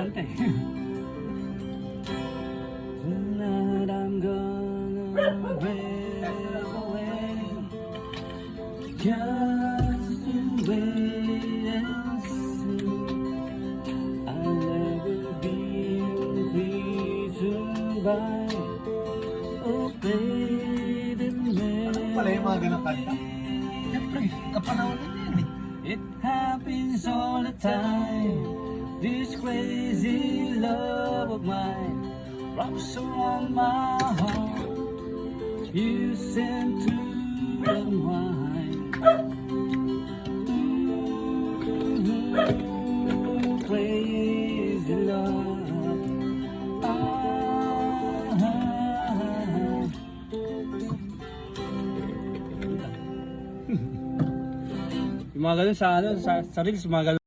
kanta eh. Tonight I'm gonna break away just to wait and see. I'll never be imprisoned by a faded memory. Pala yung mga ganang kanta. Siyempre, kapanahon nila yan eh. It happens all the time. This crazy love of mine wraps around my heart. You sent to the mind. Crazy love. Yung mga ganun sa ano, sa reels, mga ganun.